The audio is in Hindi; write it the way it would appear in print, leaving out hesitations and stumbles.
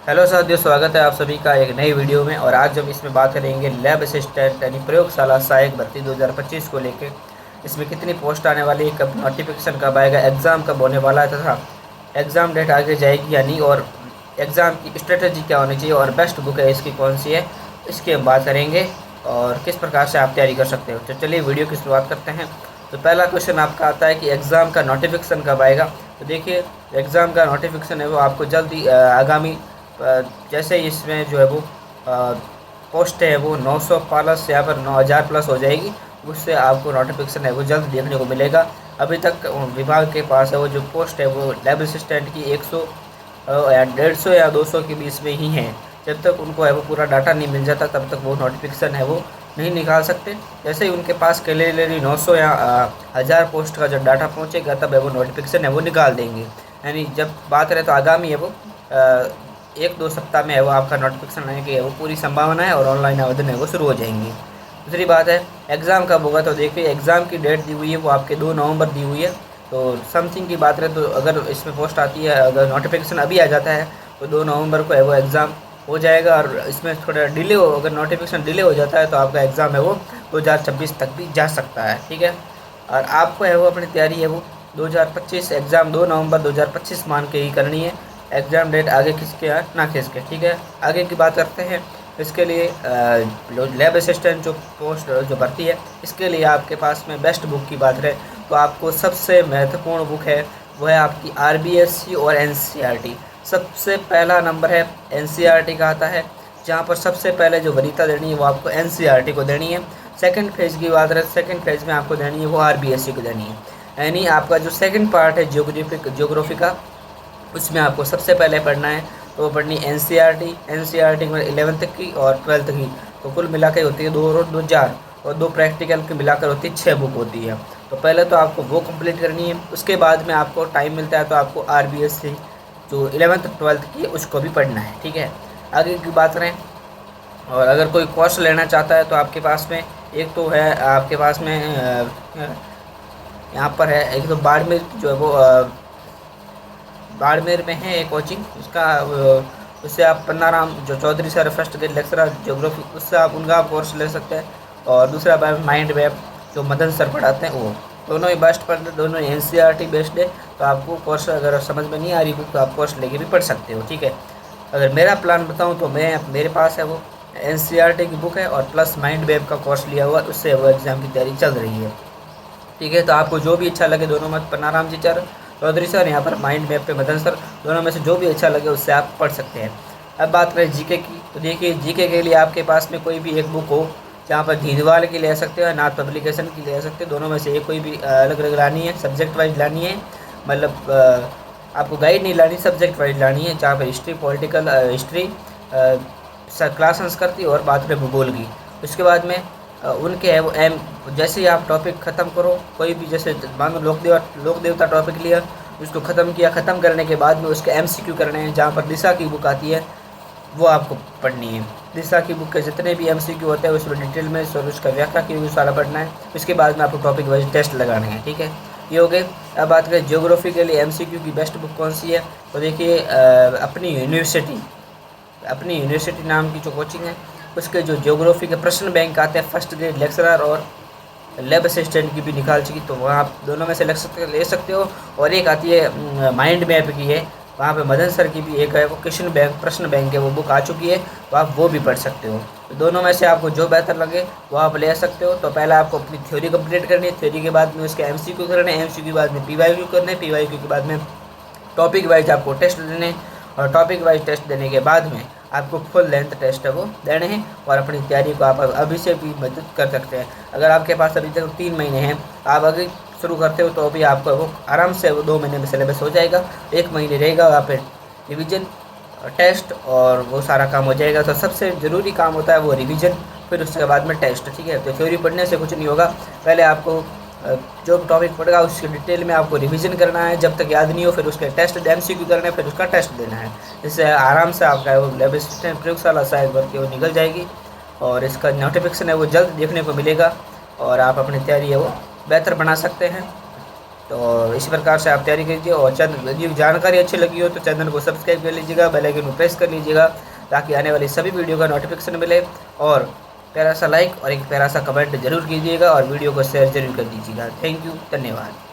हेलो साथियों, स्वागत है आप सभी का एक नई वीडियो में। और आज हम इसमें बात करेंगे लैब असिस्टेंट यानी प्रयोगशाला सहायक भर्ती 2025 को लेकर। इसमें कितनी पोस्ट आने वाली है, कब नोटिफिकेशन कब आएगा, एग्ज़ाम कब होने वाला है तथा एग्ज़ाम डेट आगे जाएगी या नहीं, और एग्ज़ाम की स्ट्रेटजी क्या होनी चाहिए और बेस्ट बुक है इसकी कौन सी है, इसकी हम बात करेंगे और किस प्रकार से आप तैयारी कर सकते हो। तो चलिए वीडियो की शुरुआत करते हैं। तो पहला क्वेश्चन आपका आता है कि एग्ज़ाम का नोटिफिकेशन कब आएगा। तो देखिए, एग्ज़ाम का नोटिफिकेशन है वो आपको जल्दी आगामी जैसे इसमें जो है वो पोस्ट है वो 900 प्लस या फिर 9000 प्लस हो जाएगी, उससे आपको नोटिफिकेशन है वो जल्द देखने को मिलेगा। अभी तक विभाग के पास है वो जो पोस्ट है वो लैब असिस्टेंट की 100 या 150 या 200 के बीच में ही है। जब तक उनको है वो पूरा डाटा नहीं मिल जाता तब तक वो नोटिफिकेशन है वो नहीं निकाल सकते। जैसे ही उनके पास क्लियरली 900 या 1000 पोस्ट का जब डाटा पहुंचेगा तब है वो नोटिफिकेशन है वो निकाल देंगे। यानी जब बात करें तो आगामी है वो 1-2 सप्ताह में है वो आपका नोटिफिकेशन आने की है वो पूरी संभावना है और ऑनलाइन आवेदन है वो शुरू हो जाएंगे। दूसरी बात है एग्ज़ाम कब होगा। तो देखिए, एग्ज़ाम की डेट दी हुई है वो आपके 2 नवंबर दी हुई है। तो समथिंग की बात करें तो अगर इसमें पोस्ट आती है, अगर नोटिफिकेशन अभी आ जाता है तो 2 नवंबर को है वो एग्ज़ाम हो जाएगा। और इसमें थोड़ा डिले हो, अगर नोटिफिकेशन डिले हो जाता है तो आपका एग्ज़ाम है वो 2026 तक भी जा सकता है। ठीक है, और आपको है वो अपनी तैयारी है वो 2025 एग्ज़ाम 2 नवंबर 2025 मान के ही करनी है। एग्ज़ाम डेट आगे किसके है ना किसके। ठीक है, आगे की बात करते हैं। इसके लिए लैब असिस्टेंट जो पोस्ट जो भर्ती है, इसके लिए आपके पास में बेस्ट बुक की बात करें तो आपको सबसे महत्वपूर्ण बुक है वो है आपकी आरबीएससी और एनसीईआरटी। सबसे पहला नंबर है एनसीईआरटी का आता है, जहाँ पर सबसे पहले जो वरीयता देनी है वो आपको एनसीईआरटी को देनी है। सेकंड फेज़ की बात करें, सेकंड फेज़ में आपको देनी है वो आरबीएससी को देनी है। यानी आपका जो सेकंड पार्ट है ज्योग्राफी का, उसमें आपको सबसे पहले पढ़ना है तो वो पढ़नी एनसीईआरटी में 11th की और 12th की। तो कुल मिला के होती है 2 और 2 4 और 2 प्रैक्टिकल की मिलाकर होती है 6 बुक होती है। तो पहले तो आपको वो कंप्लीट करनी है, उसके बाद में आपको टाइम मिलता है तो आपको आरबीएससी जो 11th 12th की है उसको भी पढ़ना है। ठीक है, आगे की बात करें। और अगर कोई कोर्स लेना चाहता है तो आपके पास में एक तो है आपके पास में यहाँ पर है एक तो बाड़मेर जो है वो बाड़मेर में है एक कोचिंग, उसका उससे आप पन्नाराम जो Chaudhary sir first grade lecturer geography, उससे आप उनका कोर्स ले सकते हैं। और दूसरा माइंड मैप जो मदन सर पढ़ाते हैं वो दोनों ही बेस्ट पढ़ते हैं, दोनों एनसीईआरटी बेस्ड है। तो आपको कोर्स अगर समझ में नहीं आ रही बुक तो आप कोर्स लेके भी पढ़ सकते हो। ठीक है, अगर मेरा प्लान बताऊँ तो मेरे पास है वो एनसीईआरटी की बुक है और प्लस माइंड मैप का कोर्स लिया हुआ, उससे वो एग्ज़ाम की तैयारी चल रही है। ठीक है, तो आपको जो भी अच्छा लगे, दोनों में पन्नाराम जी सर चौधरी सर, यहाँ पर माइंड मैप पे मदन सर, दोनों में से जो भी अच्छा लगे उससे आप पढ़ सकते हैं। अब बात करें जीके की, तो देखिए जीके के लिए आपके पास में कोई भी एक बुक हो, जहाँ पर घींदवाल की ले सकते हो, नाथ पब्लिकेशन की ले सकते हो, दोनों में से एक कोई भी अलग अलग लानी है, सब्जेक्ट वाइज लानी है। मतलब आपको गाइड नहीं लानी, सब्जेक्ट वाइज लानी है, जहाँ पर हिस्ट्री पॉलिटिकल हिस्ट्री क्लास संस्कृति और बात करें भूगोल की। उसके बाद में उनके है वो जैसे ही आप टॉपिक ख़त्म करो, कोई भी जैसे मान लो लोक देवता टॉपिक लिया, उसको ख़त्म किया, ख़त्म करने के बाद में उसके एमसीक्यू करने हैं। जहाँ पर दिशा की बुक आती है वो आपको पढ़नी है। दिशा की बुक के जितने भी एमसीक्यू होते हैं उसमें डिटेल में और उसका व्याख्या की सारा पढ़ना है। उसके बाद में आपको टॉपिक वाइज टेस्ट लगाने हैं। ठीक है, ये हो गए। अब बात करें ज्योग्राफी के लिए एमसीक्यू की बेस्ट बुक कौन सी है। तो देखिए, अपनी यूनिवर्सिटी नाम की जो कोचिंग है, उसके जो ज्योग्राफी के प्रश्न बैंक आते हैं फर्स्ट ग्रेड लेक्चरर और लैब असिस्टेंट की भी निकाल चुकी, तो वहाँ आप दोनों में से ले सकते हो। और एक आती है माइंड मैप की है, वहाँ पे मदन सर की भी एक है वो क्वेश्चन बैंक प्रश्न बैंक है, वो बुक आ चुकी है, तो आप वो भी पढ़ सकते हो। तो दोनों में से आपको जो बेहतर लगे वो आप ले सकते हो। तो पहले आपको अपनी थ्योरी कंप्लीट करनी है, थ्योरी के बाद में उसके एमसीक्यू करने, एमसीक्यू के बाद में पीवाईक्यू करने, पीवाईक्यू के बाद में टॉपिक वाइज आपको टेस्ट देने, और टॉपिक वाइज टेस्ट देने के बाद में आपको फुल लेंथ टेस्ट है वो देने हैं। और अपनी तैयारी को आप अभी से भी मदद कर सकते हैं। अगर आपके पास अभी तक 3 महीने हैं, आप अगर शुरू करते हो तो अभी आपको वो आराम से वो 2 महीने में सिलेबस हो जाएगा। 1 महीने रहेगा वहाँ पे रिविज़न टेस्ट और वो सारा काम हो जाएगा। तो सबसे ज़रूरी काम होता है वो रिवीजन, फिर उसके बाद में टेस्ट। ठीक है, तो थ्योरी पढ़ने से कुछ नहीं होगा, पहले आपको जो टॉपिक पढ़ेगा उसके डिटेल में आपको रिवीजन करना है, जब तक याद नहीं हो फिर उसके टेस्ट एमसीक्यू करना है, फिर उसका टेस्ट देना है। इससे आराम से आपका वो लैब असिस्टेंट प्रयोगशाला सहायक भर्ती वो निकल जाएगी और इसका नोटिफिकेशन है वो जल्द देखने को मिलेगा और आप अपनी तैयारी है वो बेहतर बना सकते हैं। तो इसी प्रकार से आप तैयारी कीजिए, और यदि जानकारी अच्छी लगी हो तो चैनल को सब्सक्राइब कर लीजिएगा, बेल आइकन को प्रेस कर लीजिएगा ताकि आने वाली सभी वीडियो का नोटिफिकेशन मिले। और प्यारा सा लाइक और एक प्यारा सा कमेंट जरूर कीजिएगा और वीडियो को शेयर जरूर कर दीजिएगा। थैंक यू, धन्यवाद।